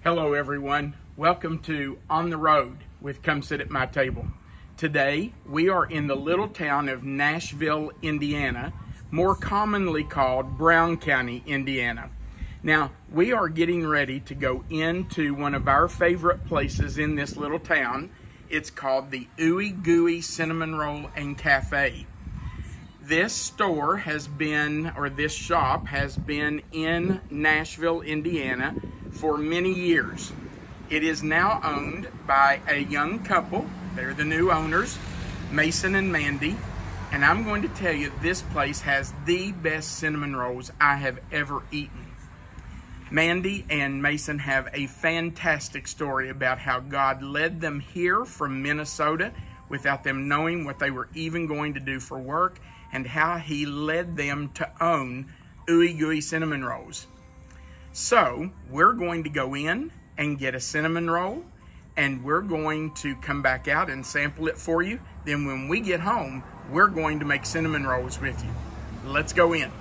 Hello everyone, welcome to On the Road with Come Sit at My Table. Today we are in the little town of Nashville, Indiana, more commonly called Brown County, Indiana. Now we are getting ready to go into one of our favorite places in this little town. It's called the Ooey Gooey Cinnamon Roll and Cafe. This store has been, or this shop has been in Nashville, Indiana for many years. It is now owned by a young couple. They're the new owners, Mason and Mandy. And I'm going to tell you, this place has the best cinnamon rolls I have ever eaten. Mandy and Mason have a fantastic story about how God led them here from Minnesota without them knowing what they were even going to do for work, and how He led them to own Ooey Gooey Cinnamon Rolls. So we're going to go in and get a cinnamon roll, and we're going to come back out and sample it for you. Then when we get home, we're going to make cinnamon rolls with you. Let's go in.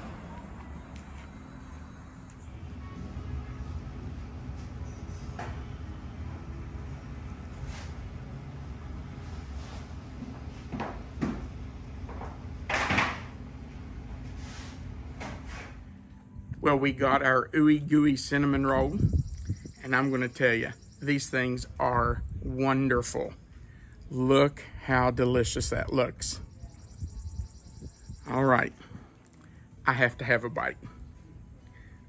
Well, we got our Ooey Gooey cinnamon roll, and I'm going to tell you, these things are wonderful. Look how delicious that looks. All right, I have to have a bite.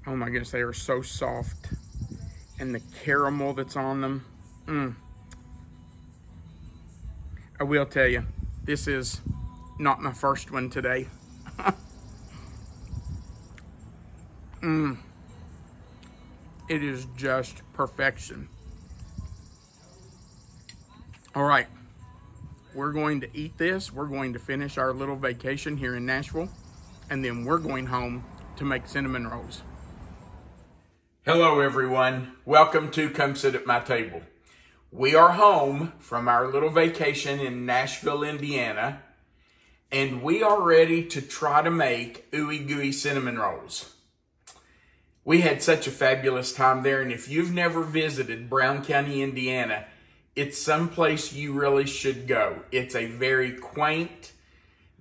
Oh my goodness, they are so soft, and the caramel that's on them. I will tell you, this is not my first one today. It is just perfection. All right, we're going to eat this. We're going to finish our little vacation here in Nashville, and then we're going home to make cinnamon rolls. Hello everyone, welcome to Come Sit at My Table. We are home from our little vacation in Nashville, Indiana, and we are ready to try to make Ooey Gooey cinnamon rolls. We had such a fabulous time there, and if you've never visited Brown County, Indiana, it's someplace you really should go. It's a very quaint,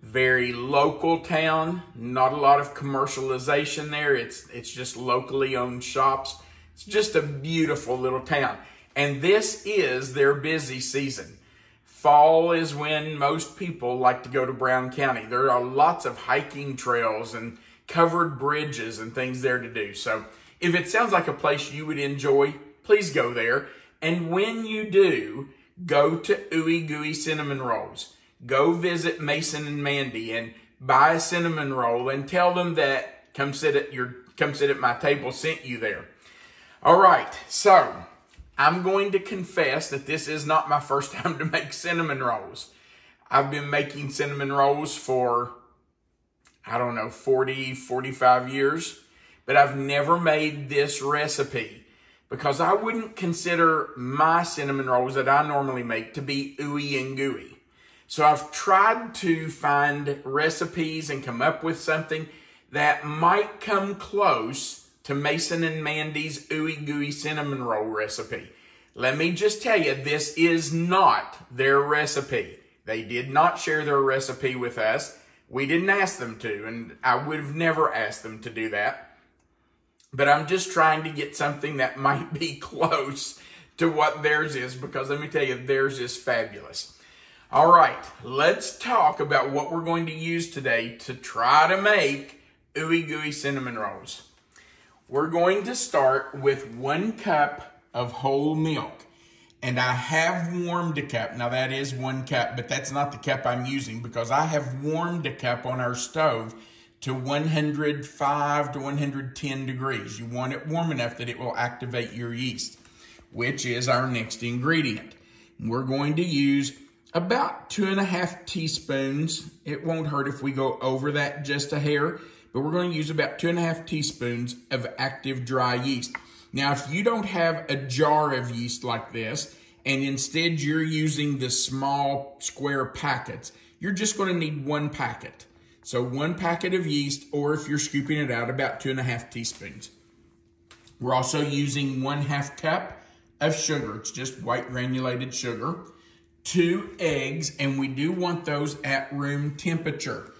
very local town. Not a lot of commercialization there. It's just locally owned shops. It's just a beautiful little town. And this is their busy season. Fall is when most people like to go to Brown County. There are lots of hiking trails and covered bridges and things there to do. So if it sounds like a place you would enjoy, please go there. And when you do, go to Ooey Gooey Cinnamon Rolls. Go visit Mason and Mandy and buy a cinnamon roll and tell them that Come Sit at My Table sent you there. All right, so I'm going to confess that this is not my first time to make cinnamon rolls. I've been making cinnamon rolls for, I don't know, 40, 45 years, but I've never made this recipe because I wouldn't consider my cinnamon rolls that I normally make to be ooey and gooey. So I've tried to find recipes and come up with something that might come close to Mason and Mandy's Ooey Gooey cinnamon roll recipe. Let me just tell you, this is not their recipe. They did not share their recipe with us. We didn't ask them to, and I would have never asked them to do that. But I'm just trying to get something that might be close to what theirs is, because let me tell you, theirs is fabulous. All right, let's talk about what we're going to use today to try to make Ooey Gooey cinnamon rolls. We're going to start with 1 cup of whole milk. And I have warmed a cup. Now that is 1 cup, but that's not the cup I'm using because I have warmed a cup on our stove to 105 to 110 degrees. You want it warm enough that it will activate your yeast, which is our next ingredient. We're going to use about 2.5 teaspoons. It won't hurt if we go over that just a hair, but we're going to use about 2.5 teaspoons of active dry yeast. Now, if you don't have a jar of yeast like this, and instead you're using the small square packets, you're just going to need 1 packet. So 1 packet of yeast, or if you're scooping it out, about 2.5 teaspoons. We're also using 1/2 cup of sugar. It's just white granulated sugar. 2 eggs, and we do want those at room temperature.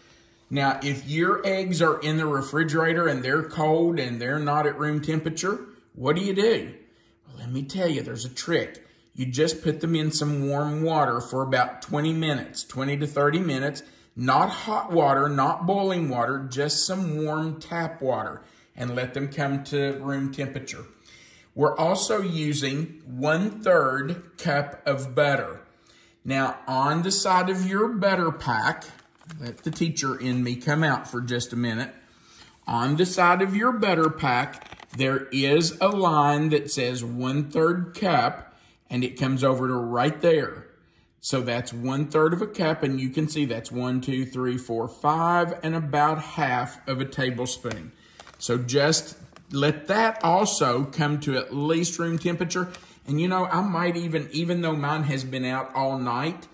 Now, if your eggs are in the refrigerator and they're cold and they're not at room temperature, what do? Well, let me tell you, there's a trick. You just put them in some warm water for about 20 minutes, 20 to 30 minutes. Not hot water, not boiling water, just some warm tap water, and let them come to room temperature. We're also using 1/3 cup of butter. Now, on the side of your butter pack, let the teacher in me come out for just a minute. On the side of your butter pack, there is a line that says 1/3 cup, and it comes over to right there. So that's 1/3 of a cup, and you can see that's 1, 2, 3, 4, 5, and about half of a tablespoon. So just let that also come to at least room temperature. And you know, I might even though mine has been out all night,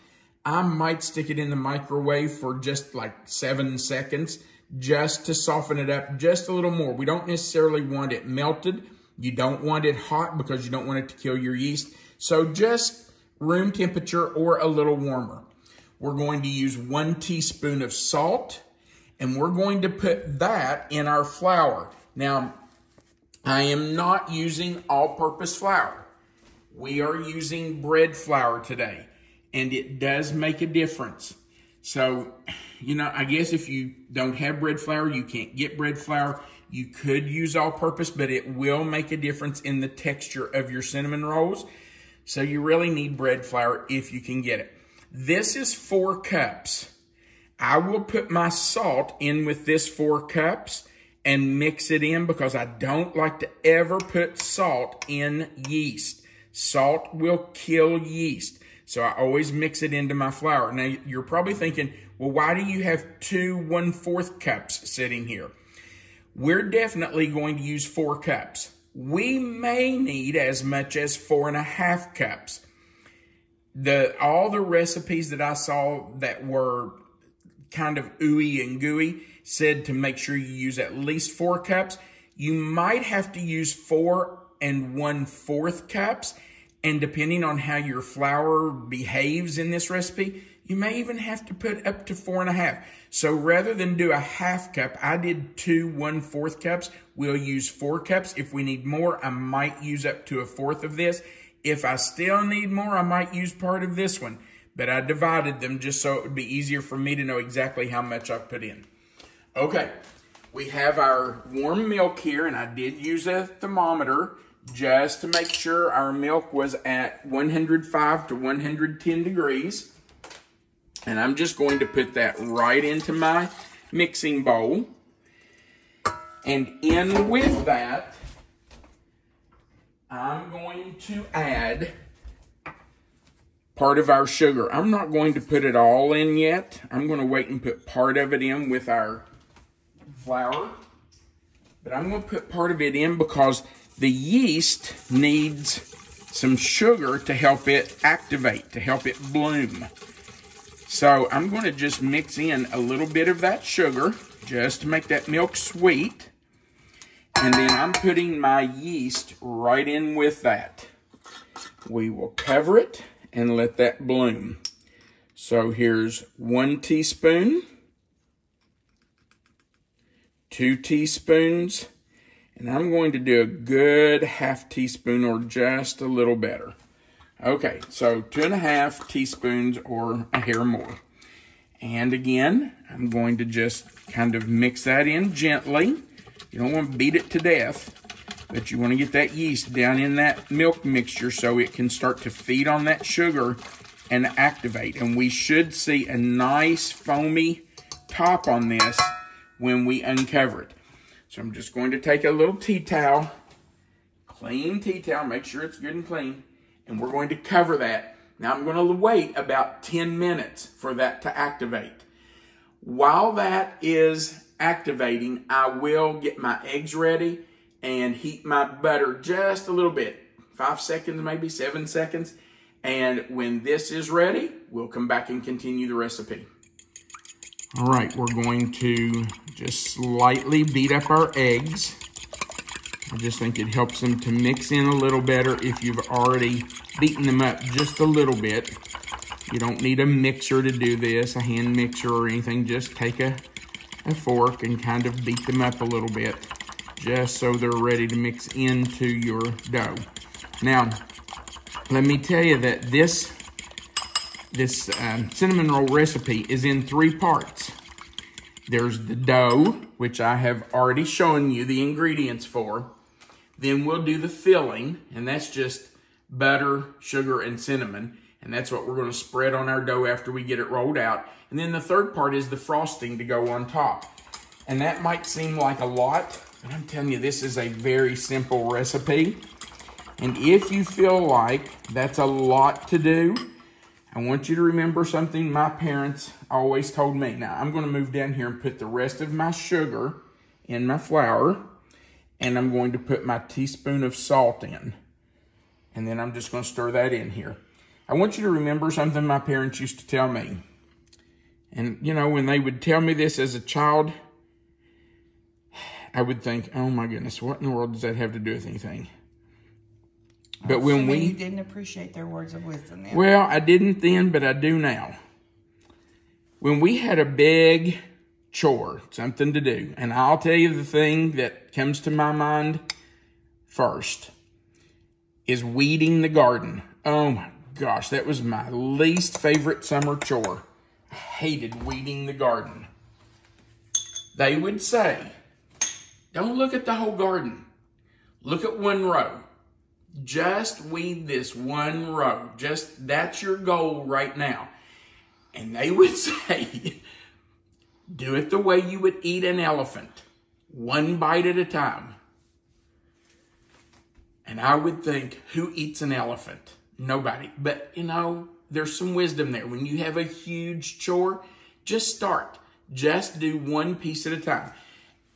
I might stick it in the microwave for just like 7 seconds just to soften it up just a little more. We don't necessarily want it melted. You don't want it hot because you don't want it to kill your yeast. So just room temperature or a little warmer. We're going to use 1 teaspoon of salt, and we're going to put that in our flour. Now, I am not using all-purpose flour. We are using bread flour today, and it does make a difference. So, you know, I guess if you don't have bread flour, you can't get bread flour, you could use all-purpose, but it will make a difference in the texture of your cinnamon rolls. So you really need bread flour if you can get it. This is 4 cups. I will put my salt in with this 4 cups and mix it in because I don't like to ever put salt in yeast. Salt will kill yeast. So I always mix it into my flour. Now, you're probably thinking, well, why do you have 2 1/4 cups sitting here? We're definitely going to use 4 cups. We may need as much as 4.5 cups. All the recipes that I saw that were kind of ooey and gooey said to make sure you use at least 4 cups. You might have to use 4 1/4 cups, and depending on how your flour behaves in this recipe, you may even have to put up to 4.5. So rather than do a 1/2 cup, I did 2 1/4 cups. We'll use 4 cups. If we need more, I might use up to 1/4 of this. If I still need more, I might use part of this one. But I divided them just so it would be easier for me to know exactly how much I've put in. Okay, we have our warm milk here, and I did use a thermometer just to make sure our milk was at 105 to 110 degrees. And I'm just going to put that right into my mixing bowl. And in with that, I'm going to add part of our sugar. I'm not going to put it all in yet. I'm going to wait and put part of it in with our flour. But I'm going to put part of it in because the yeast needs some sugar to help it activate, to help it bloom. So I'm going to just mix in a little bit of that sugar just to make that milk sweet. And then I'm putting my yeast right in with that. We will cover it and let that bloom. So here's 1 teaspoon, 2 teaspoons, and I'm going to do a good 1/2 teaspoon or just a little better. Okay, so 2.5 teaspoons or a hair more. And again, I'm going to just kind of mix that in gently. You don't want to beat it to death, but you want to get that yeast down in that milk mixture so it can start to feed on that sugar and activate. And we should see a nice foamy top on this when we uncover it. So I'm just going to take a little tea towel, clean tea towel, make sure it's good and clean, and we're going to cover that. Now I'm going to wait about 10 minutes for that to activate. While that is activating, I will get my eggs ready and heat my butter just a little bit, 5 seconds, maybe 7 seconds. And when this is ready, we'll come back and continue the recipe. All right, we're going to just slightly beat up our eggs. I just think it helps them to mix in a little better if you've already beaten them up just a little bit. You don't need a mixer to do this, a hand mixer or anything. Just take a fork and kind of beat them up a little bit, just so they're ready to mix into your dough. Now, let me tell you that this cinnamon roll recipe is in 3 parts. There's the dough, which I have already shown you the ingredients for. Then we'll do the filling, and that's just butter, sugar, and cinnamon. And that's what we're going to spread on our dough after we get it rolled out. And then the third part is the frosting to go on top. And that might seem like a lot, but I'm telling you, this is a very simple recipe. And if you feel like that's a lot to do, I want you to remember something my parents always told me. Now, I'm going to move down here and put the rest of my sugar in my flour. And I'm going to put my teaspoon of salt in. And then I'm just going to stir that in here. I want you to remember something my parents used to tell me. And, you know, when they would tell me this as a child, I would think, oh my goodness, what in the world does that have to do with anything? But when you didn't appreciate their words of wisdom then. Well, I didn't then, but I do now. When we had a big chore, something to do, and I'll tell you the thing that comes to my mind first, is weeding the garden. Oh my gosh, that was my least favorite summer chore. I hated weeding the garden. They would say, don't look at the whole garden. Look at one row. Just weed this one row. Just, that's your goal right now. And they would say, do it the way you would eat an elephant. One bite at a time. And I would think, who eats an elephant? Nobody. But, you know, there's some wisdom there. When you have a huge chore, just start. Just do one piece at a time.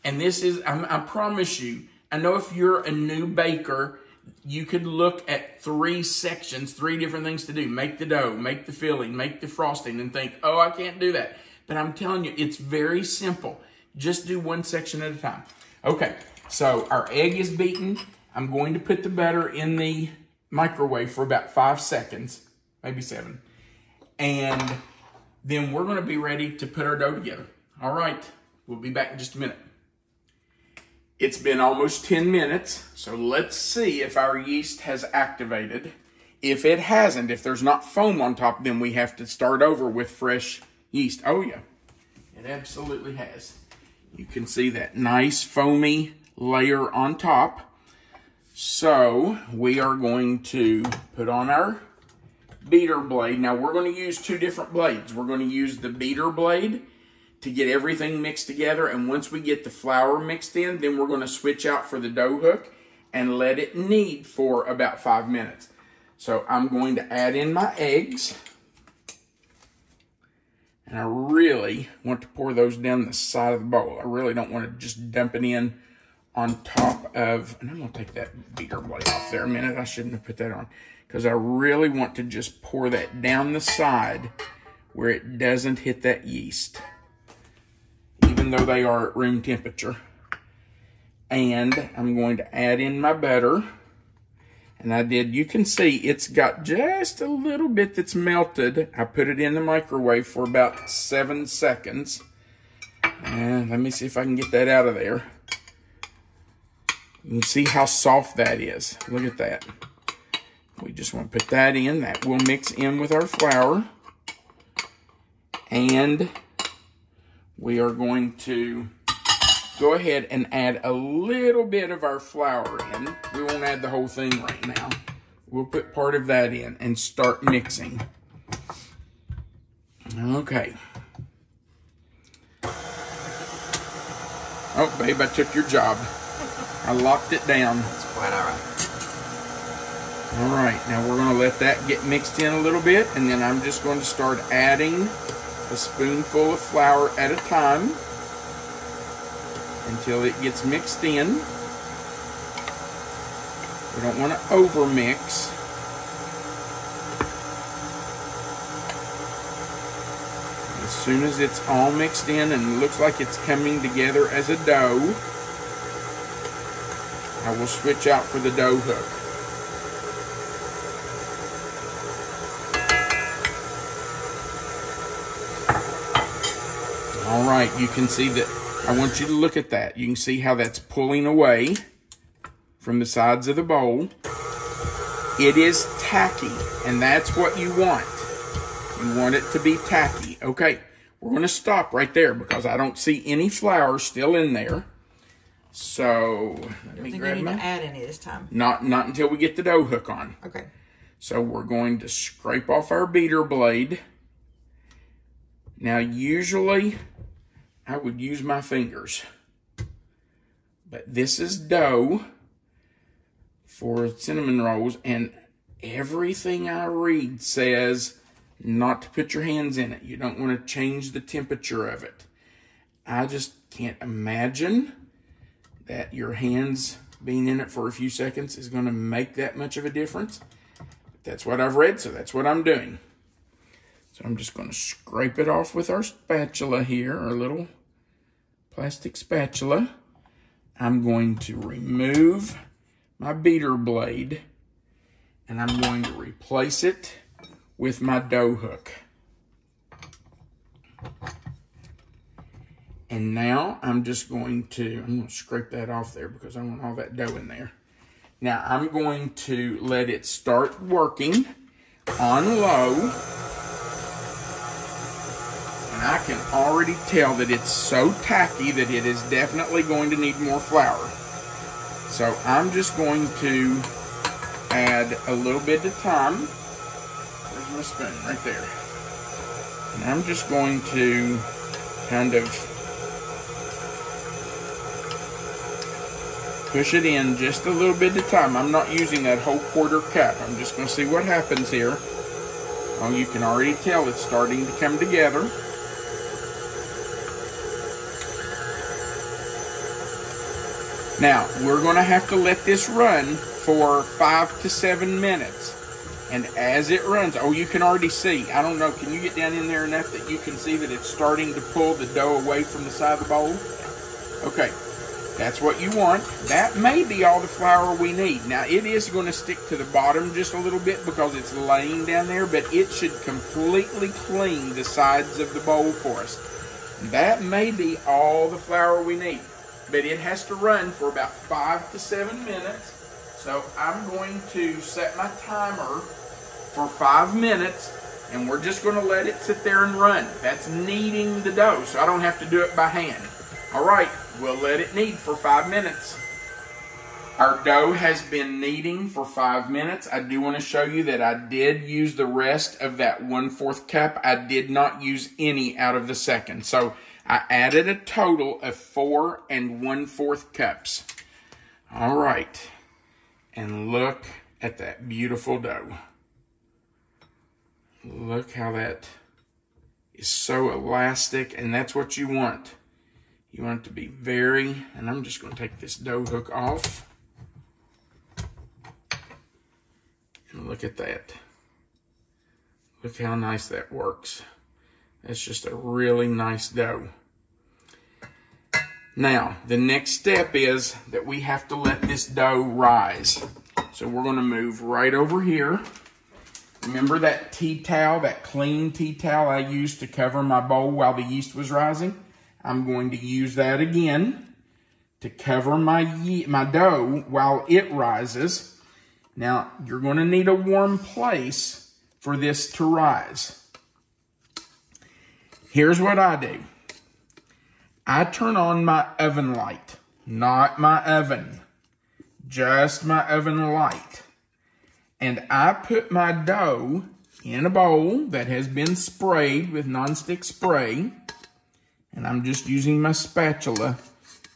And this is, I promise you, I know if you're a new baker, you could look at 3 sections, 3 different things to do. Make the dough, make the filling, make the frosting, and think, oh, I can't do that. But I'm telling you, it's very simple. Just do one section at a time. Okay, so our egg is beaten. I'm going to put the butter in the microwave for about 5 seconds, maybe 7. And then we're going to be ready to put our dough together. All right, we'll be back in just a minute. It's been almost 10 minutes, so let's see if our yeast has activated. If it hasn't, if there's not foam on top, then we have to start over with fresh yeast. Oh yeah, it absolutely has. You can see that nice foamy layer on top. So we are going to put on our beater blade. Now we're going to use 2 different blades. We're going to use the beater blade to get everything mixed together, and once we get the flour mixed in, then we're going to switch out for the dough hook and let it knead for about 5 minutes. So I'm going to add in my eggs, and I really want to pour those down the side of the bowl. I really don't want to just dump it in on top of, and I'm going to take that beater blade off there a minute. I shouldn't have put that on, because I really want to just pour that down the side where it doesn't hit that yeast, even though they are at room temperature. And I'm going to add in my butter. And you can see it's got just a little bit that's melted. I put it in the microwave for about 7 seconds. And let me see if I can get that out of there. You can see how soft that is. Look at that. We just want to put that in. That will mix in with our flour. And we are going to go ahead and add a little bit of our flour in. We won't add the whole thing right now. We'll put part of that in and start mixing. Okay. Oh, babe, I took your job. I locked it down. That's quite all right. All right, now we're going to let that get mixed in a little bit, and then I'm just going to start adding a spoonful of flour at a time until it gets mixed in. We don't want to over mix. As soon as it's all mixed in and looks like it's coming together as a dough, I will switch out for the dough hook. All right, you can see that. I want you to look at that. You can see how that's pulling away from the sides of the bowl. It is tacky, and that's what you want. You want it to be tacky. Okay, we're going to stop right there because I don't see any flour still in there. So let me grab my. Need to add any this time. Not until we get the dough hook on. Okay. So we're going to scrape off our beater blade. Now, usually I would use my fingers, but this is dough for cinnamon rolls, and everything I read says not to put your hands in it. You don't want to change the temperature of it. I just can't imagine that your hands being in it for a few seconds is going to make that much of a difference. That's what I've read, so that's what I'm doing. So I'm just going to scrape it off with our spatula here, our little plastic spatula. I'm going to remove my beater blade, and I'm going to replace it with my dough hook. And now I'm going to scrape that off there because I want all that dough in there. Now I'm going to let it start working on low. And I can already tell that it's so tacky that it is definitely going to need more flour. So I'm just going to add a little bit of time. Where's my spoon? Right there. And I'm just going to kind of push it in just a little bit at a time. I'm not using that whole quarter cup. I'm just going to see what happens here. Oh, you can already tell it's starting to come together. Now, we're going to have to let this run for 5 to 7 minutes. And as it runs, oh, you can already see. I don't know, can you get down in there enough that you can see that it's starting to pull the dough away from the side of the bowl? Okay. That's what you want. That may be all the flour we need. Now, it is going to stick to the bottom just a little bit because it's laying down there, but it should completely clean the sides of the bowl for us. That may be all the flour we need, but it has to run for about 5 to 7 minutes. So I'm going to set my timer for 5 minutes, and we're just going to let it sit there and run. That's kneading the dough, so I don't have to do it by hand. All right, we'll let it knead for 5 minutes. Our dough has been kneading for 5 minutes. I do want to show you that I did use the rest of that 1/4 cup. I did not use any out of the second. So I added a total of 4 1/4 cups. All right, and look at that beautiful dough. Look how that is so elastic, and that's what you want. You want it to be very, and I'm just going to take this dough hook off. And look at that. Look how nice that works. That's just a really nice dough. Now, the next step is that we have to let this dough rise. So we're going to move right over here. Remember that tea towel, that clean tea towel I used to cover my bowl while the yeast was rising? I'm going to use that again to cover my dough while it rises. Now, you're going to need a warm place for this to rise. Here's what I do. I turn on my oven light, not my oven, just my oven light. And I put my dough in a bowl that has been sprayed with nonstick spray. And I'm just using my spatula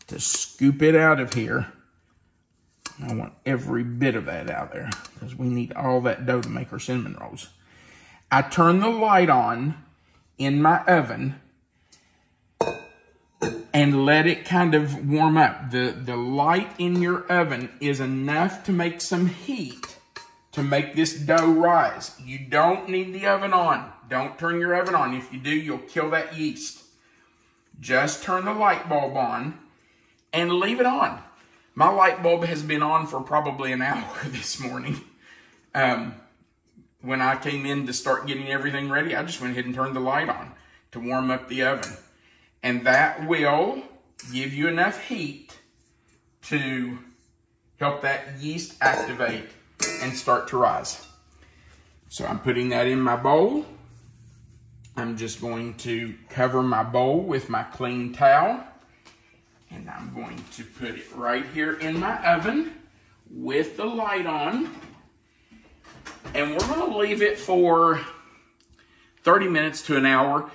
to scoop it out of here. I want every bit of that out there because we need all that dough to make our cinnamon rolls. I turn the light on in my oven and let it kind of warm up. The light in your oven is enough to make some heat to make this dough rise. You don't need the oven on. Don't turn your oven on. If you do, you'll kill that yeast. Just turn the light bulb on and leave it on. My light bulb has been on for probably an hour this morning. When I came in to start getting everything ready, I just went ahead and turned the light on to warm up the oven. And that will give you enough heat to help that yeast activate and start to rise. So I'm putting that in my bowl. I'm just going to cover my bowl with my clean towel. And I'm going to put it right here in my oven with the light on. And we're going to leave it for 30 minutes to an hour.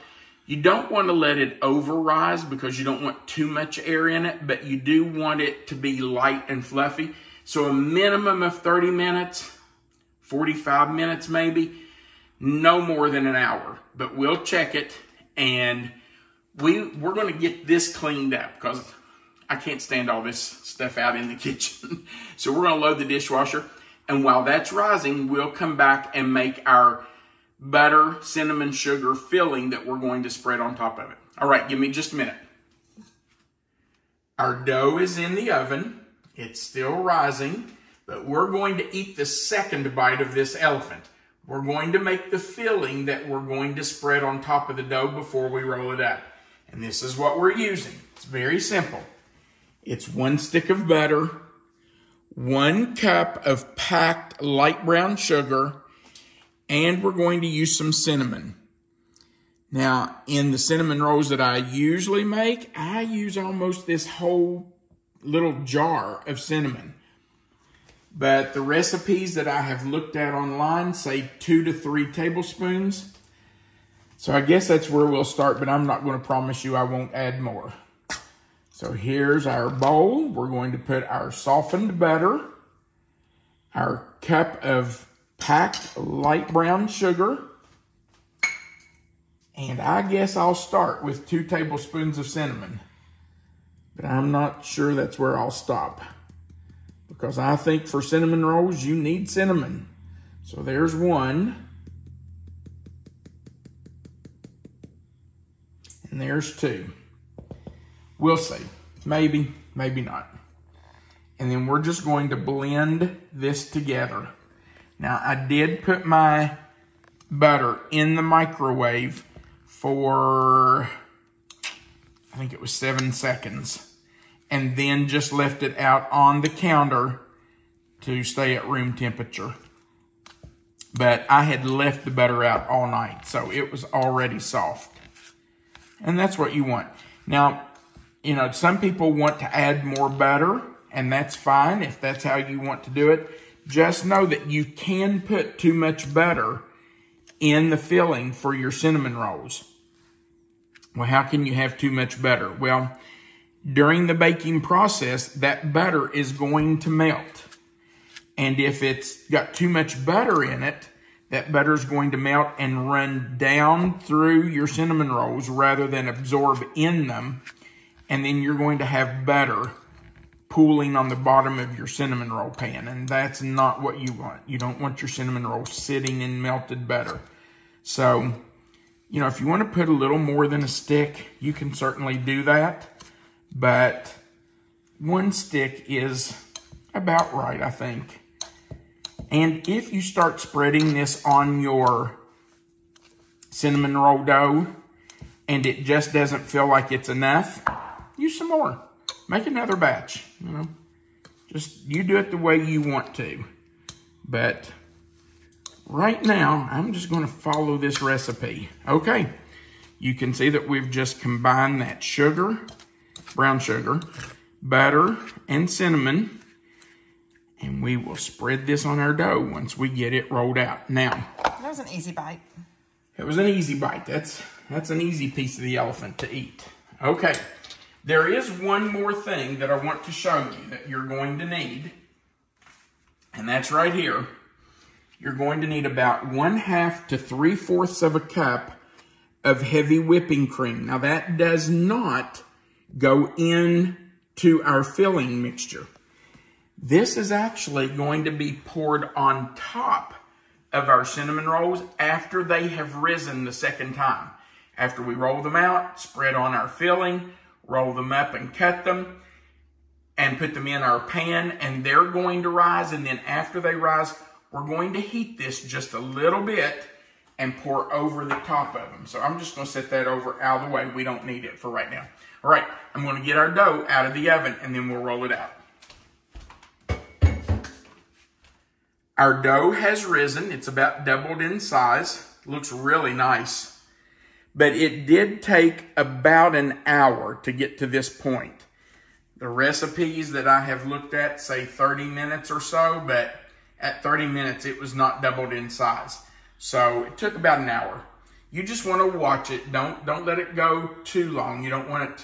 You don't want to let it over-rise because you don't want too much air in it, but you do want it to be light and fluffy. So a minimum of 30 minutes, 45 minutes maybe, no more than an hour. But we'll check it, and we're going to get this cleaned up because I can't stand all this stuff out in the kitchen. So we're going to load the dishwasher. And while that's rising, we'll come back and make our butter, cinnamon, sugar filling that we're going to spread on top of it. All right, give me just a minute. Our dough is in the oven. It's still rising, but we're going to eat the second bite of this elephant. We're going to make the filling that we're going to spread on top of the dough before we roll it up. And this is what we're using. It's very simple. It's 1 stick of butter, 1 cup of packed light brown sugar, and we're going to use some cinnamon. Now, in the cinnamon rolls that I usually make, I use almost this whole little jar of cinnamon. But the recipes that I have looked at online say 2 to 3 tablespoons. So I guess that's where we'll start, but I'm not going to promise you I won't add more. So here's our bowl. We're going to put our softened butter, our cup of packed light brown sugar, and I guess I'll start with 2 tablespoons of cinnamon. But I'm not sure that's where I'll stop, because I think for cinnamon rolls you need cinnamon. So there's 1, and there's 2. We'll see. Maybe, maybe not. And then we're just going to blend this together. Now, I did put my butter in the microwave for, I think it was 7 seconds. And then just left it out on the counter to stay at room temperature. But I had left the butter out all night, so it was already soft. And that's what you want. Now, you know, some people want to add more butter, and that's fine if that's how you want to do it. Just know that you can put too much butter in the filling for your cinnamon rolls. Well, how can you have too much butter? Well, during the baking process, that butter is going to melt. And if it's got too much butter in it, that butter is going to melt and run down through your cinnamon rolls rather than absorb in them. And then you're going to have butter pooling on the bottom of your cinnamon roll pan. And that's not what you want. You don't want your cinnamon roll sitting in melted butter. So, you know, if you want to put a little more than a stick, you can certainly do that. But 1 stick is about right, I think. And if you start spreading this on your cinnamon roll dough and it just doesn't feel like it's enough, use some more. Make another batch, you know. Just, you do it the way you want to. But right now, I'm just going to follow this recipe. Okay, you can see that we've just combined that sugar, brown sugar, butter, and cinnamon. And we will spread this on our dough once we get it rolled out. Now, that was an easy bite. It was an easy bite. That's an easy piece of the elephant to eat. Okay, there is one more thing that I want to show you that you're going to need. And that's right here. You're going to need about 1/2 to 3/4 of a cup of heavy whipping cream. Now that does not go into our filling mixture. This is actually going to be poured on top of our cinnamon rolls after they have risen the second time. After we roll them out, spread on our filling, roll them up and cut them. and put them in our pan, and they're going to rise. And then after they rise, we're going to heat this just a little bit and pour over the top of them. So I'm just going to set that over out of the way. We don't need it for right now. All right, I'm going to get our dough out of the oven, and then we'll roll it out. Our dough has risen. It's about doubled in size. Looks really nice. But it did take about an hour to get to this point. The recipes that I have looked at say 30 minutes or so, but at 30 minutes, it was not doubled in size. So it took about an hour. You just want to watch it. Don't let it go too long. You don't want it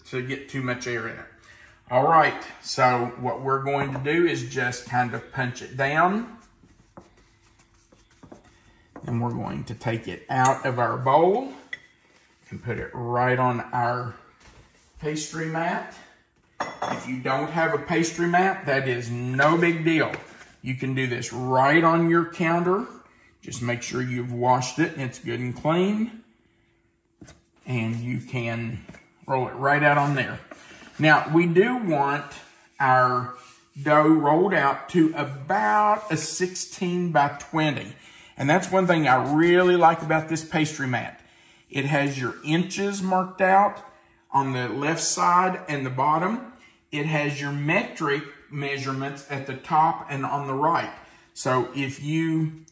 to get too much air in it. All right, so what we're going to do is just kind of punch it down. And we're going to take it out of our bowl and put it right on our pastry mat. If you don't have a pastry mat, that is no big deal. You can do this right on your counter. Just make sure you've washed it and it's good and clean. And you can roll it right out on there. Now, we do want our dough rolled out to about a 16 by 20. And that's one thing I really like about this pastry mat. It has your inches marked out on the left side and the bottom. It has your metric measurements at the top and on the right. So if you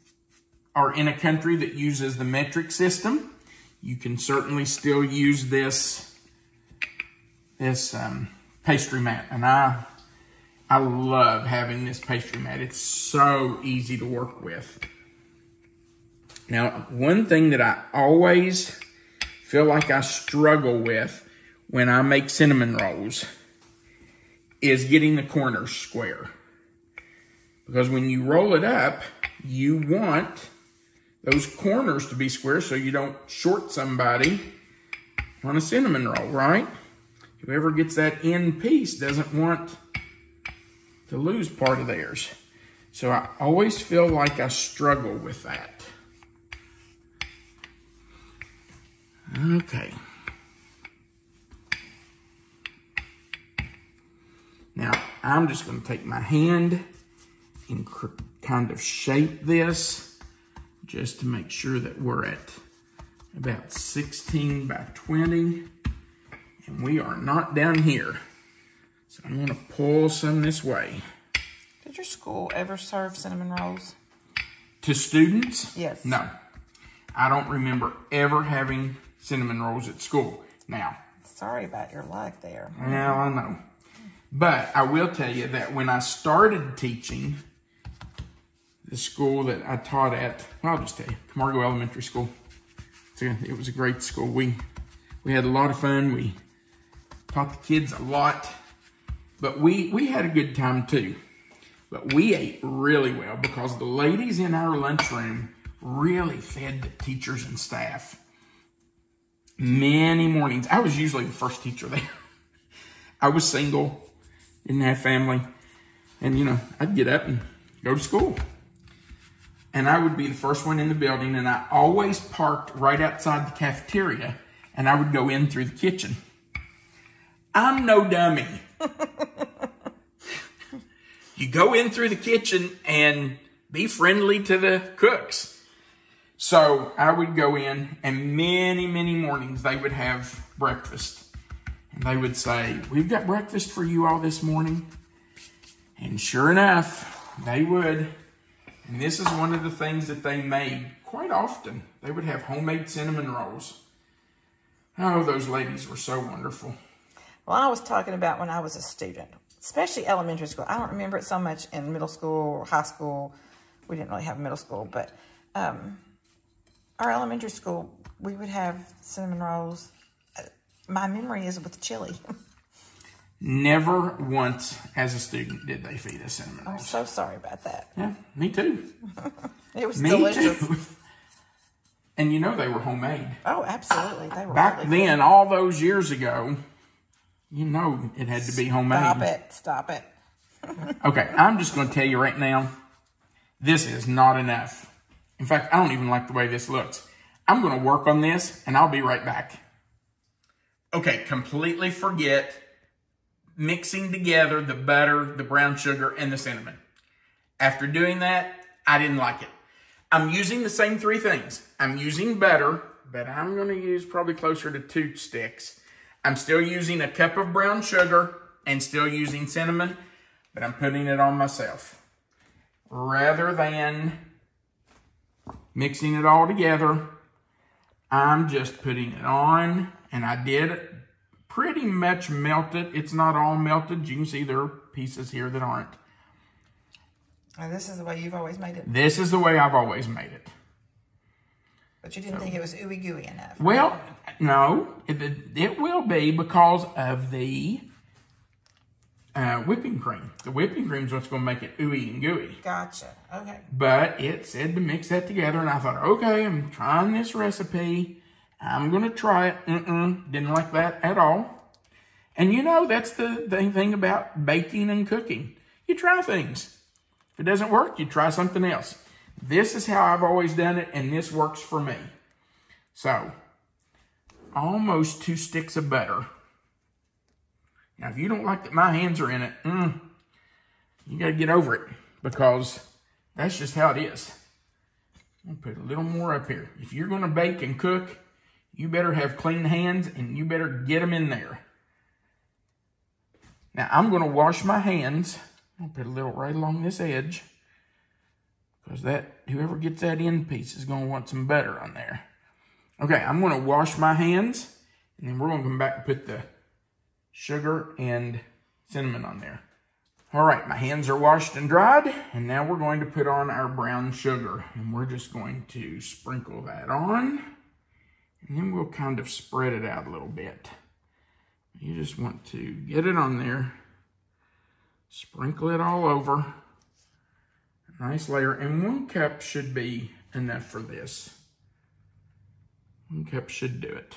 are in a country that uses the metric system, you can certainly still use this pastry mat. And I love having this pastry mat. It's so easy to work with. Now, one thing that I always feel like I struggle with when I make cinnamon rolls is getting the corners square. Because when you roll it up, you want those corners to be square so you don't short somebody on a cinnamon roll, right? Whoever gets that end piece doesn't want to lose part of theirs. So I always feel like I struggle with that. Okay. Now, I'm just going to take my hand and kind of shape this just to make sure that we're at about 16 by 20. And we are not down here. So I'm going to pull some this way. Did your school ever serve cinnamon rolls? To students? Yes. No. I don't remember ever having cinnamon rolls at school. Now. Sorry about your luck there. Well, I know. But I will tell you that when I started teaching, the school that I taught at, I'll just tell you, Camargo Elementary School. It was a great school. We had a lot of fun. We taught the kids a lot. But we had a good time too. But we ate really well because the ladies in our lunchroom really fed the teachers and staff. Many mornings. I was usually the first teacher there. I was single, didn't have family. And, you know, I'd get up and go to school. And I would be the first one in the building. And I always parked right outside the cafeteria. And I would go in through the kitchen. I'm no dummy. You go in through the kitchen and be friendly to the cooks. So I would go in, and many, many mornings they would have breakfast. And they would say, "We've got breakfast for you all this morning." And sure enough, they would. And this is one of the things that they made quite often. They would have homemade cinnamon rolls. Oh, those ladies were so wonderful. Well, I was talking about when I was a student, especially elementary school. I don't remember it so much in middle school or high school. We didn't really have middle school, but our elementary school, we would have cinnamon rolls. My memory is with chili. Never once as a student did they feed us cinnamon rolls. I'm so sorry about that. Yeah, me too. It was me delicious. Too. And you know they were homemade. Oh, absolutely. They were back really then, good. all those years ago, you know it had to be homemade. Stop it. Okay, I'm just going to tell you right now, this is not enough. In fact, I don't even like the way this looks. I'm going to work on this, and I'll be right back. Okay, completely forget mixing together the butter, the brown sugar, and the cinnamon. After doing that, I didn't like it. I'm using the same 3 things. I'm using butter, but I'm going to use probably closer to 2 sticks. I'm still using a cup of brown sugar and still using cinnamon, but I'm putting it on myself. Rather than mixing it all together, I'm just putting it on, and I did pretty much melt it. It's not all melted. You can see there are pieces here that aren't. And this is the way you've always made it? This is the way I've always made it. But you didn't think it was ooey gooey enough? Well, no, it will be because of the whipping cream. The whipping cream is what's going to make it ooey and gooey. Gotcha. Okay. But it said to mix that together, and I thought, okay, I'm trying this recipe. I'm going to try it. Didn't like that at all. And you know, that's the thing about baking and cooking. You try things. If it doesn't work, you try something else. This is how I've always done it, and this works for me. So, almost 2 sticks of butter. Now, if you don't like that my hands are in it, you got to get over it, because that's just how it is. I'm going to put a little more up here. If you're going to bake and cook, you better have clean hands, and you better get them in there. Now, I'm going to wash my hands. I'll put a little right along this edge, because whoever gets that end piece is going to want some butter on there. Okay, I'm going to wash my hands, and then we're going to come back and put the sugar and cinnamon on there. All right, my hands are washed and dried, and now we're going to put on our brown sugar, and we're just going to sprinkle that on, and then we'll kind of spread it out a little bit. You just want to get it on there, sprinkle it all over. Nice layer, and 1 cup should be enough for this. 1 cup should do it.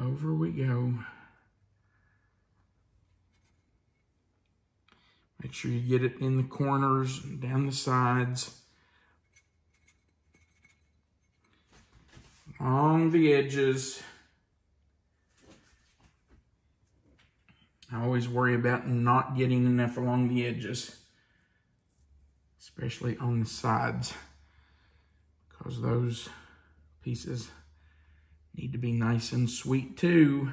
Over we go. Make sure you get it in the corners and down the sides. Along the edges. I always worry about not getting enough along the edges, especially on the sides, because those pieces need to be nice and sweet too.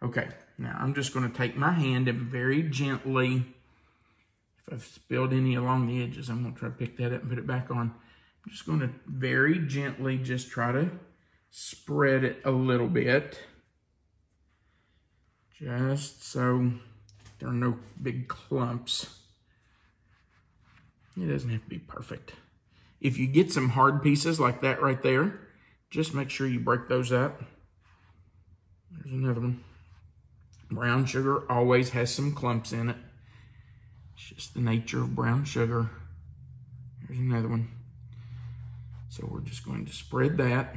Okay, now I'm just going to take my hand and very gently, if I've spilled any along the edges, I'm going to try to pick that up and put it back on. I'm just going to very gently just try to spread it a little bit, just so there are no big clumps. It doesn't have to be perfect. If you get some hard pieces like that right there, just make sure you break those up. There's another one. Brown sugar always has some clumps in it. It's just the nature of brown sugar. There's another one. So we're just going to spread that.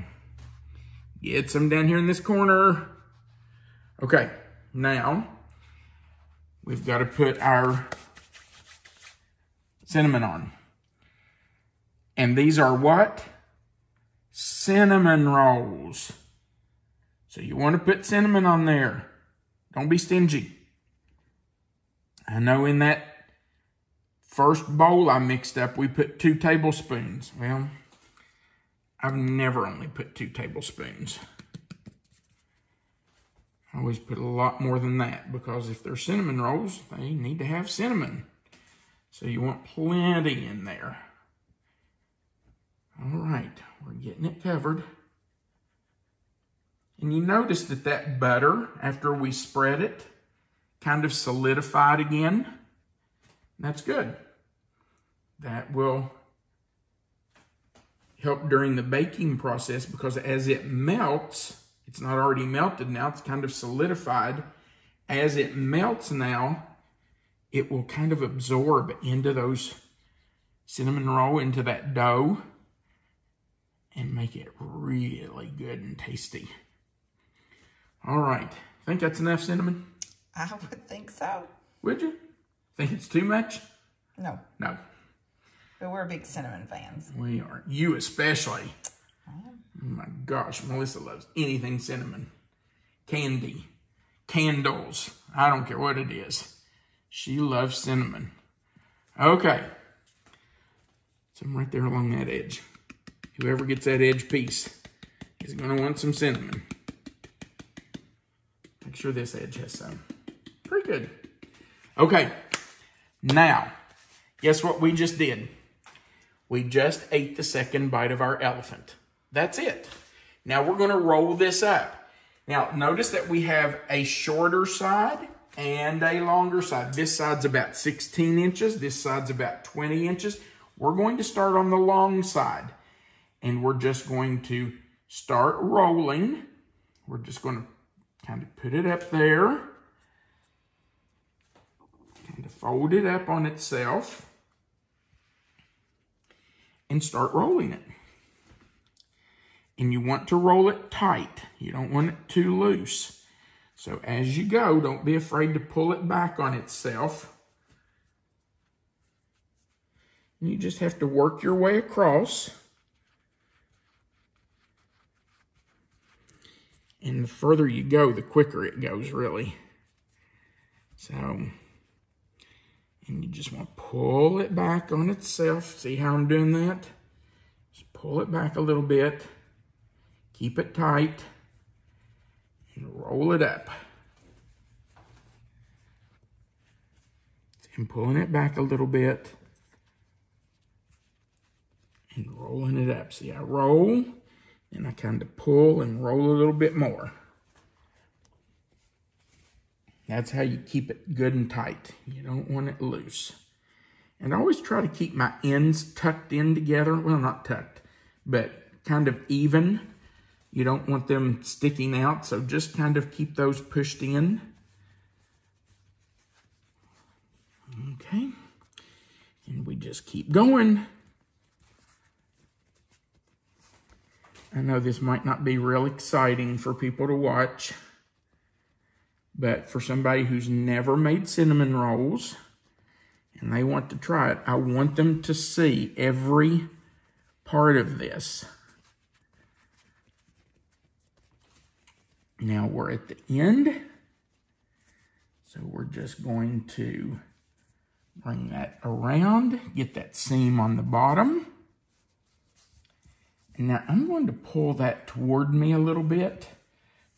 Get some down here in this corner. Okay, now we've got to put our cinnamon on. And these are what? Cinnamon rolls. So you want to put cinnamon on there. Don't be stingy. I know in that first bowl I mixed up, we put 2 tablespoons. Well, I've never only put 2 tablespoons. I always put a lot more than that, because if they're cinnamon rolls, they need to have cinnamon. So you want plenty in there. All right, we're getting it covered. And you notice that that butter, after we spread it, kind of solidified again. That's good. That will help during the baking process, because as it melts, it's not already melted now, it's kind of solidified. As it melts now, it will kind of absorb into those cinnamon roll, into that dough, and make it really good and tasty. All right, think that's enough cinnamon? I would think so. Would you? Think it's too much? No. No. But we're big cinnamon fans. We are. You especially. Oh my gosh, Melissa loves anything cinnamon. Candy, candles, I don't care what it is. She loves cinnamon. Okay. Some right there along that edge. Whoever gets that edge piece is going to want some cinnamon. Make sure this edge has some. Pretty good. Okay. Now, guess what we just did? We just ate the second bite of our elephant. That's it. Now we're going to roll this up. Now, notice that we have a shorter side and a longer side. This side's about 16 inches. This side's about 20 inches. We're going to start on the long side. And we're just going to start rolling. We're just going to kind of put it up there. Kind of fold it up on itself. And start rolling it. And you want to roll it tight. You don't want it too loose. So as you go, don't be afraid to pull it back on itself. And you just have to work your way across. And the further you go, the quicker it goes, really. So, and you just want to pull it back on itself. See how I'm doing that? Just pull it back a little bit. Keep it tight. And roll it up. And pulling it back a little bit. And rolling it up. See, I roll. And I kind of pull and roll a little bit more. That's how you keep it good and tight. You don't want it loose. And I always try to keep my ends tucked in together. Well, not tucked, but kind of even. You don't want them sticking out, so just kind of keep those pushed in. Okay. And we just keep going. I know this might not be real exciting for people to watch, but for somebody who's never made cinnamon rolls and they want to try it, I want them to see every part of this. Now we're at the end, so we're just going to bring that around, get that seam on the bottom. Now, I'm going to pull that toward me a little bit,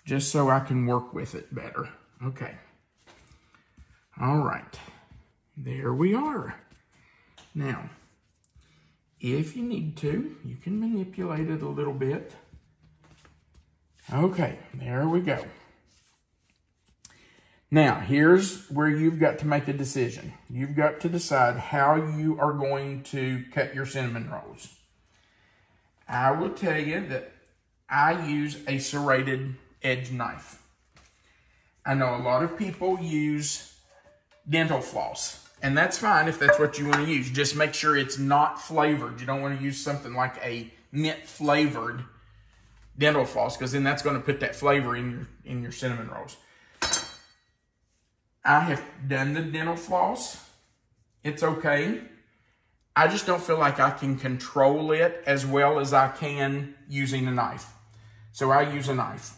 just so I can work with it better. Okay. All right. There we are. Now, if you need to, you can manipulate it a little bit. Okay, there we go. Now, here's where you've got to make a decision. You've got to decide how you are going to cut your cinnamon rolls. I will tell you that I use a serrated edge knife. I know a lot of people use dental floss, and that's fine if that's what you want to use. Just make sure it's not flavored. You don't want to use something like a mint flavored dental floss, because then that's going to put that flavor in your cinnamon rolls. I have done the dental floss. It's okay. I just don't feel like I can control it as well as I can using a knife. So I use a knife.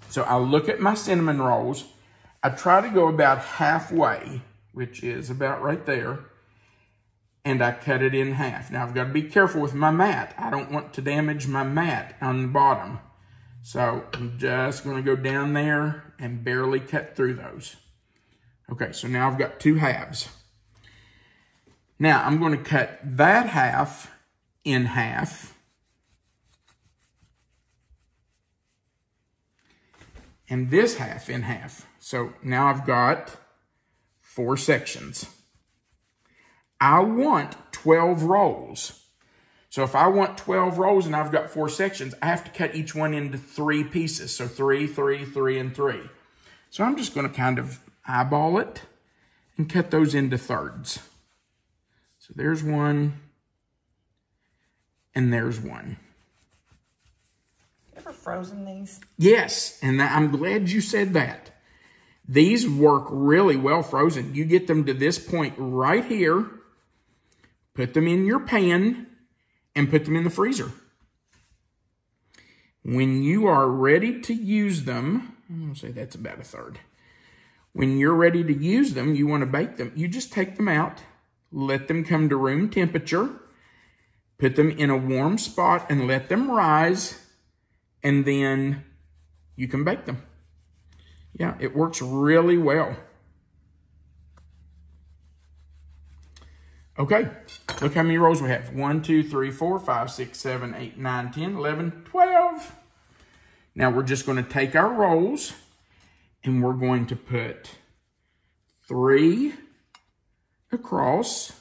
So I look at my cinnamon rolls. I try to go about halfway, which is about right there, and I cut it in half. Now I've got to be careful with my mat. I don't want to damage my mat on the bottom. So I'm just going to go down there and barely cut through those. Okay, so now I've got two halves. Now, I'm going to cut that half in half. And this half in half. So now I've got 4 sections. I want 12 rolls. So if I want 12 rolls and I've got 4 sections, I have to cut each one into 3 pieces. So 3, 3, 3, and 3. So I'm just going to kind of eyeball it and cut those into thirds. So there's one, and there's one. You ever frozen these? Yes, and I'm glad you said that. These work really well frozen. You get them to this point right here, put them in your pan, and put them in the freezer. When you are ready to use them, I'm going to say that's about a third. When you're ready to use them, you want to bake them. You just take them out, let them come to room temperature, put them in a warm spot and let them rise, and then you can bake them. Yeah, it works really well. Okay, look how many rolls we have. 1, 2, 3, 4, 5, 6, 7, 8, 9, 10, 11, 12. Now we're just going to take our rolls and we're going to put 3 across.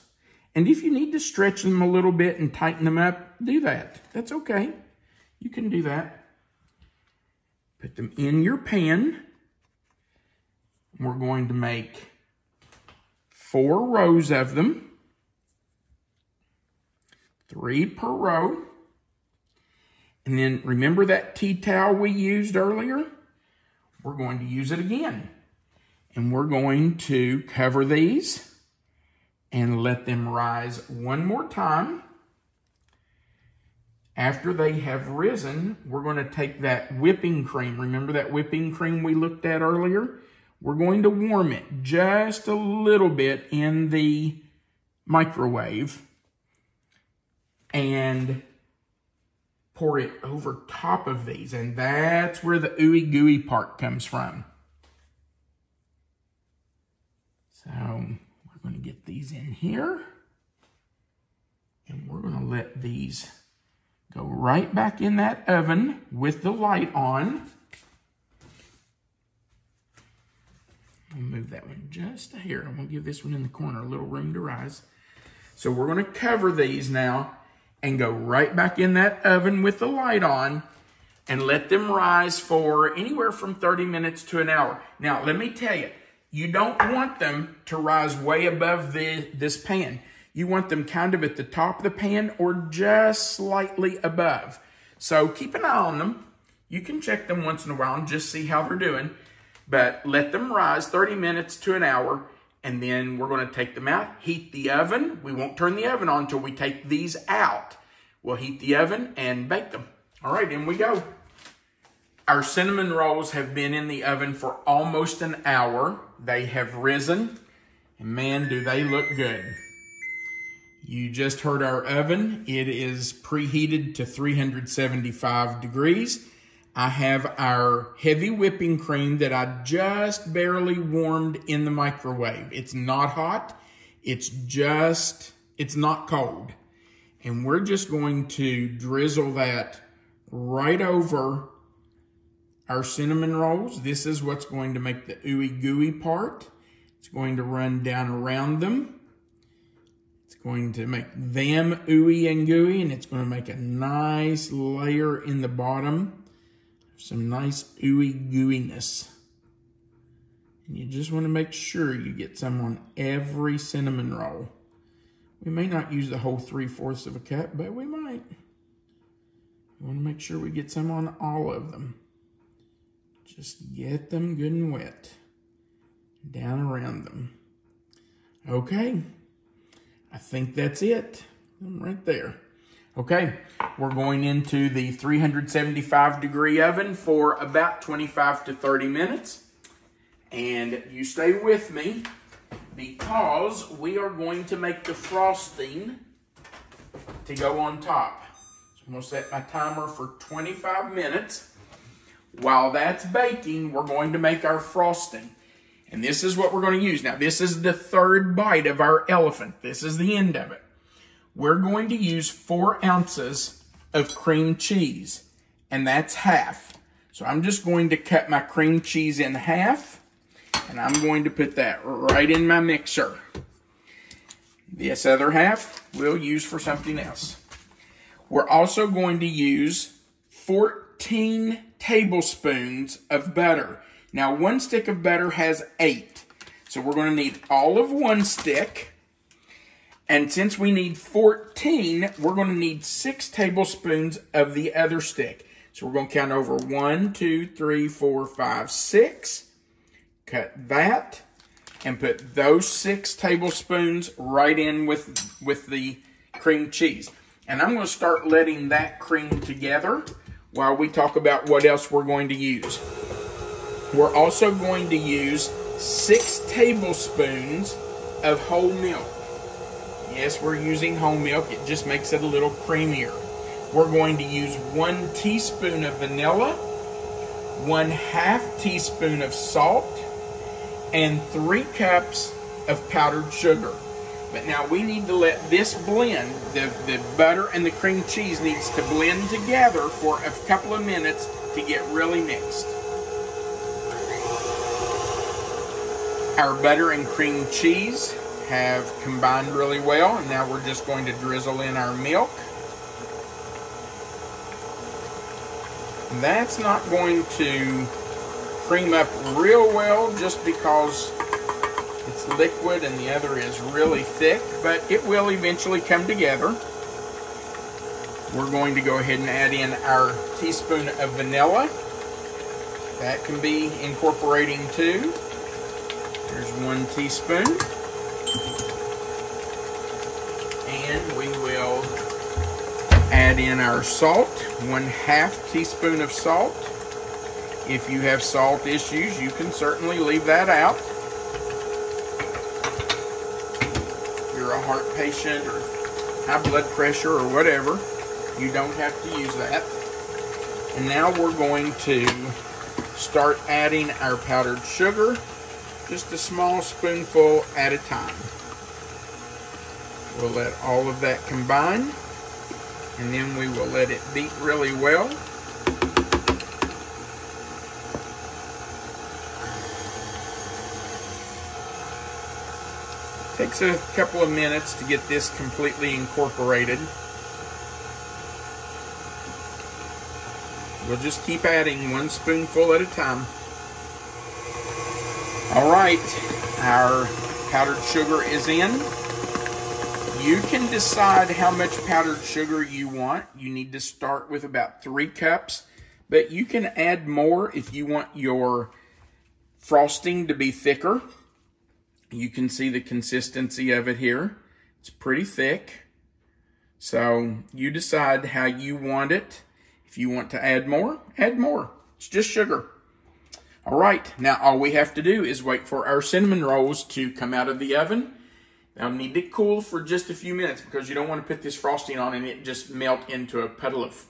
And if you need to stretch them a little bit and tighten them up, do that. That's okay. You can do that. Put them in your pan. We're going to make 4 rows of them. 3 per row. And then remember that tea towel we used earlier? We're going to use it again. And we're going to cover these and let them rise one more time. After they have risen, we're going to take that whipping cream. Remember that whipping cream we looked at earlier? We're going to warm it just a little bit in the microwave and pour it over top of these. And that's where the ooey gooey part comes from. So we're going to get these in here. And we're going to let these go right back in that oven with the light on. I'll move that one just a hair. I'm going to give this one in the corner a little room to rise. So we're going to cover these now and go right back in that oven with the light on and let them rise for anywhere from 30 minutes to an hour. Now, let me tell you, you don't want them to rise way above this pan. You want them kind of at the top of the pan or just slightly above. So keep an eye on them. You can check them once in a while and just see how they're doing. But let them rise 30 minutes to an hour, and then we're going to take them out, heat the oven. We won't turn the oven on until we take these out. We'll heat the oven and bake them. All right, in we go. Our cinnamon rolls have been in the oven for almost an hour. They have risen, and man, do they look good. You just heard our oven. It is preheated to 375 degrees. I have our heavy whipping cream that I just barely warmed in the microwave. It's not hot. It's not cold. And we're just going to drizzle that right over our cinnamon rolls. This is what's going to make the ooey gooey part. It's going to run down around them. It's going to make them ooey and gooey, and it's going to make a nice layer in the bottom. Some nice ooey gooiness. And you just want to make sure you get some on every cinnamon roll. We may not use the whole 3/4 of a cup, but we might. We want to make sure we get some on all of them. Just get them good and wet. Down around them. Okay. I think that's it. Right there. Okay, we're going into the 375 degree oven for about 25 to 30 minutes. And you stay with me because we are going to make the frosting to go on top. So I'm going to set my timer for 25 minutes. While that's baking, we're going to make our frosting. And this is what we're going to use. Now, this is the third bite of our elephant. This is the end of it. We're going to use 4 ounces of cream cheese, and that's half. So I'm just going to cut my cream cheese in half, and I'm going to put that right in my mixer. This other half we'll use for something else. We're also going to use 14 tablespoons of butter. Now, 1 stick of butter has 8. So we're going to need all of 1 stick. And since we need 14, we're going to need 6 tablespoons of the other stick. So we're going to count over 1, 2, 3, 4, 5, 6. Cut that and put those 6 tablespoons right in with the cream cheese. And I'm going to start letting that cream together while we talk about what else we're going to use. We're also going to use 6 tablespoons of whole milk. Yes, we're using whole milk. It just makes it a little creamier. We're going to use 1 teaspoon of vanilla, 1/2 teaspoon of salt, and 3 cups of powdered sugar. But now we need to let this blend. The butter and the cream cheese needs to blend together for a couple of minutes to get really mixed. Our butter and cream cheese have combined really well, and now we're just going to drizzle in our milk. That's not going to cream up real well just because it's liquid and the other is really thick, but it will eventually come together. We're going to go ahead and add in our teaspoon of vanilla. That can be incorporating too. There's 1 teaspoon. And we will add in our salt, 1/2 teaspoon of salt. If you have salt issues, you can certainly leave that out. If you're a heart patient or high blood pressure or whatever, you don't have to use that. And now we're going to start adding our powdered sugar, just a small spoonful at a time. We'll let all of that combine, and then we will let it beat really well. Takes a couple of minutes to get this completely incorporated. We'll just keep adding 1 spoonful at a time. All right, our powdered sugar is in. You can decide how much powdered sugar you want. You need to start with about 3 cups, but you can add more if you want your frosting to be thicker. You can see the consistency of it here. It's pretty thick. So you decide how you want it. If you want to add more, add more. It's just sugar. All right, now all we have to do is wait for our cinnamon rolls to come out of the oven. They'll need to cool for just a few minutes because you don't want to put this frosting on and it just melt into a puddle of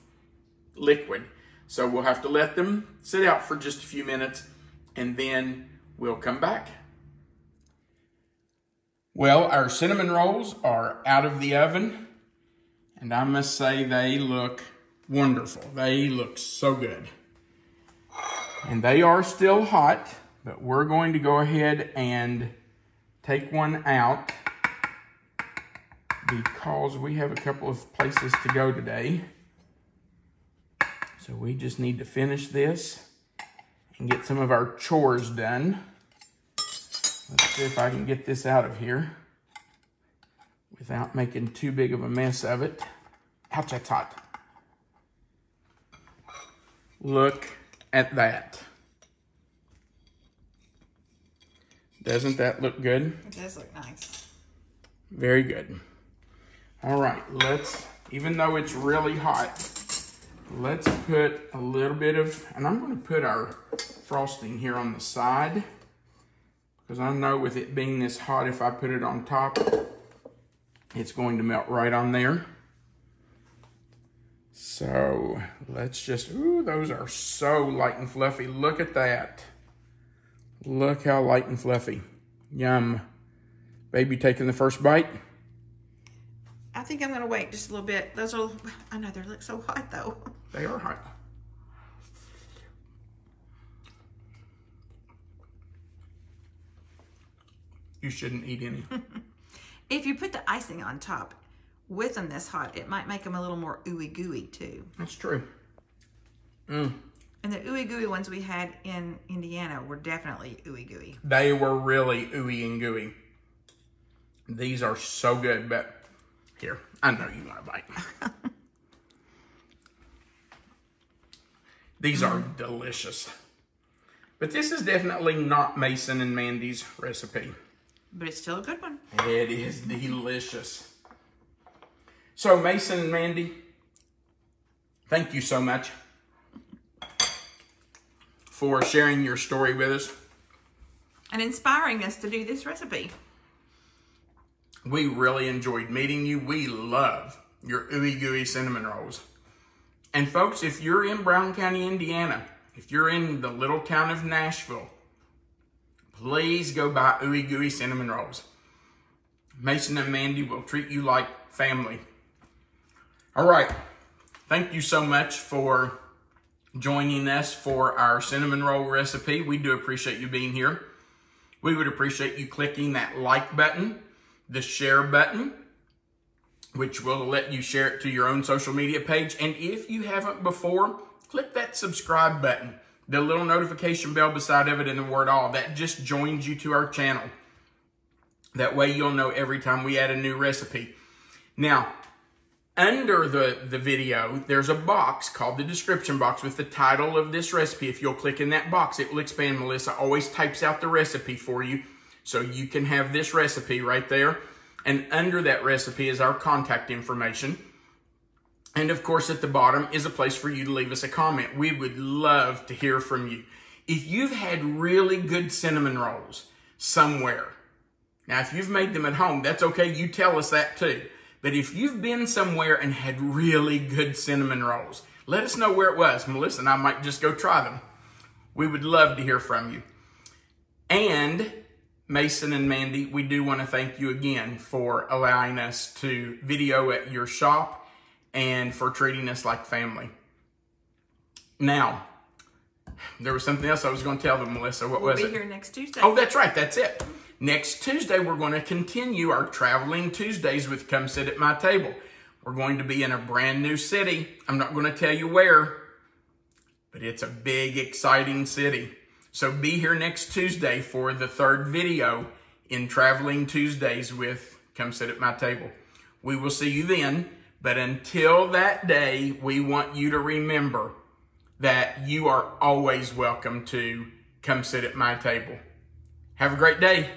liquid. So we'll have to let them sit out for just a few minutes and then we'll come back. Well, our cinnamon rolls are out of the oven and I must say they look wonderful. They look so good. And they are still hot, but we're going to go ahead and take one out because we have a couple of places to go today. So we just need to finish this and get some of our chores done. Let's see if I can get this out of here without making too big of a mess of it. Ouch, that's hot. Look at that. Doesn't that look good? It does look nice. Very good. All right, even though it's really hot, let's put a little bit of, and I'm going to put our frosting here on the side because I know with it being this hot, if I put it on top, it's going to melt right on there. So let's just, ooh, those are so light and fluffy. Look at that. Look how light and fluffy. Yum. Baby taking the first bite? I think I'm going to wait just a little bit. Those are, I know they look so hot though. They are hot. You shouldn't eat any. If you put the icing on top with them this hot, it might make them a little more ooey gooey too. That's true. And the ooey gooey ones we had in Indiana were definitely ooey gooey. They were really ooey and gooey. These are so good, but here, I know you want a bite. These are delicious. But this is definitely not Mason and Mandy's recipe. But it's still a good one. It is delicious. So Mason and Mandy, thank you so much. for sharing your story with us. And inspiring us to do this recipe. We really enjoyed meeting you. We love your Ooey Gooey cinnamon rolls. And folks, if you're in Brown County, Indiana, if you're in the little town of Nashville, please go buy Ooey Gooey cinnamon rolls. Mason and Mandy will treat you like family. All right. Thank you so much for joining us for our cinnamon roll recipe. We do appreciate you being here. We would appreciate you clicking that like button, the share button, which will let you share it to your own social media page. And if you haven't before, click that subscribe button, the little notification bell beside of it in the word all. That just joins you to our channel. That way you'll know every time we add a new recipe. Now, under the video, there's a box called the description box with the title of this recipe. If you'll click in that box, it will expand. Melissa always types out the recipe for you, so you can have this recipe right there. And under that recipe is our contact information. And of course, at the bottom is a place for you to leave us a comment. We would love to hear from you. If you've had really good cinnamon rolls somewhere, now if you've made them at home, that's okay. You tell us that too. But if you've been somewhere and had really good cinnamon rolls, let us know where it was. Melissa and I might just go try them. We would love to hear from you. And Mason and Mandy, we do want to thank you again for allowing us to video at your shop and for treating us like family. Now, there was something else I was going to tell them, Melissa. What was it? We'll be here next Tuesday. Oh, that's right. That's it. Next Tuesday, we're going to continue our Traveling Tuesdays with Come Sit at My Table. We're going to be in a brand new city. I'm not going to tell you where, but it's a big, exciting city. So be here next Tuesday for the third video in Traveling Tuesdays with Come Sit at My Table. We will see you then, but until that day, we want you to remember that you are always welcome to come sit at my table. Have a great day.